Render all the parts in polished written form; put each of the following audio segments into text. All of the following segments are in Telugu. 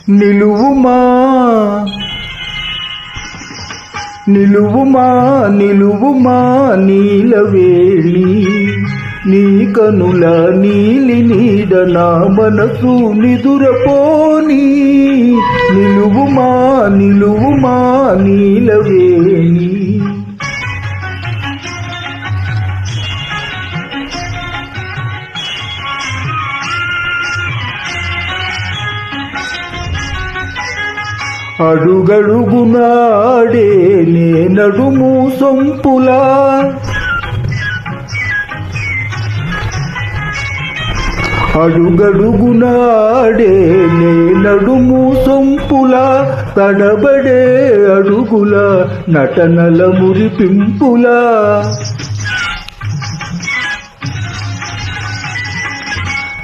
నిలువుమా నిలువుమా నిలువుమా నీలవేణి నీ కనుల నీలి నీడ నా మనసు నిదురపోని నిలువుమా నిలువుమా నీలవేణి అడుగడుగునాడే నే నడుము సొంపులా అడుగడుగునాడే నే నడుము సొంపులా తడబడే అడుగుల నటనల మురిపింపులా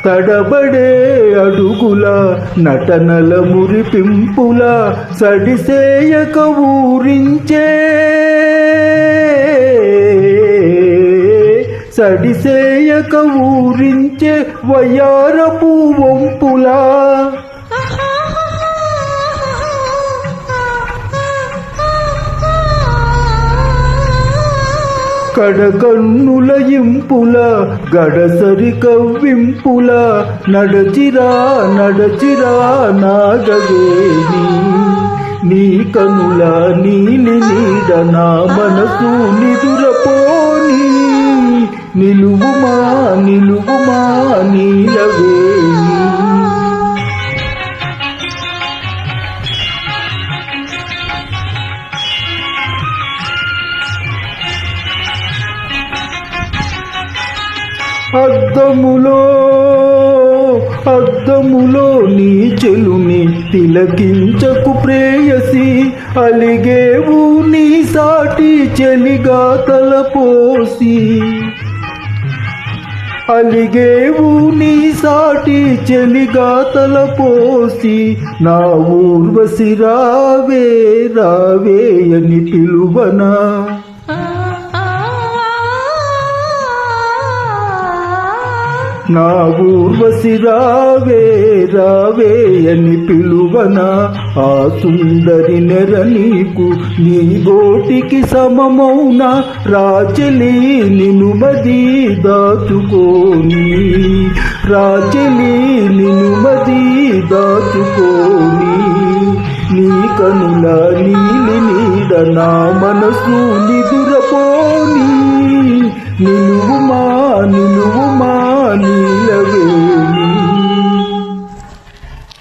తడబడే అడుగుల నటనల మురిపింపుల సడిసేయక ఊరించే సడిసేయక ఊరించే వయ్యారపు వంపులా కడకన్నుల ఇంపుల గడసరి కవ్వింపుల నడచిరా నడచిరా నాగవేణి నీ కనుల నీలి నీడ నా మనసు నిదురపోని నిలువుమా నిలువుమా నీలవేణి అద్దములో నీ చెలుని తిలకించకు ప్రేయసి అలిగేవు నీ సాటి చెలిగా తలపోసి అలిగేవు నీ సాటి చెలిగా తలపోసి నా ఊర్వశి రావే రావే అని పిలువనా నా ఊర్వశి రావే రావే అని పిలువనా ఆ సుందరి నెర నీకు నీ గోటికి సమమౌన రాచెలి నిను మది దాచుకోని రాచెలి నిను మది దాచుకోని నీ కనుల నీలి నీడ నా మనసు నిదురపోని నిలువుమా నిలువు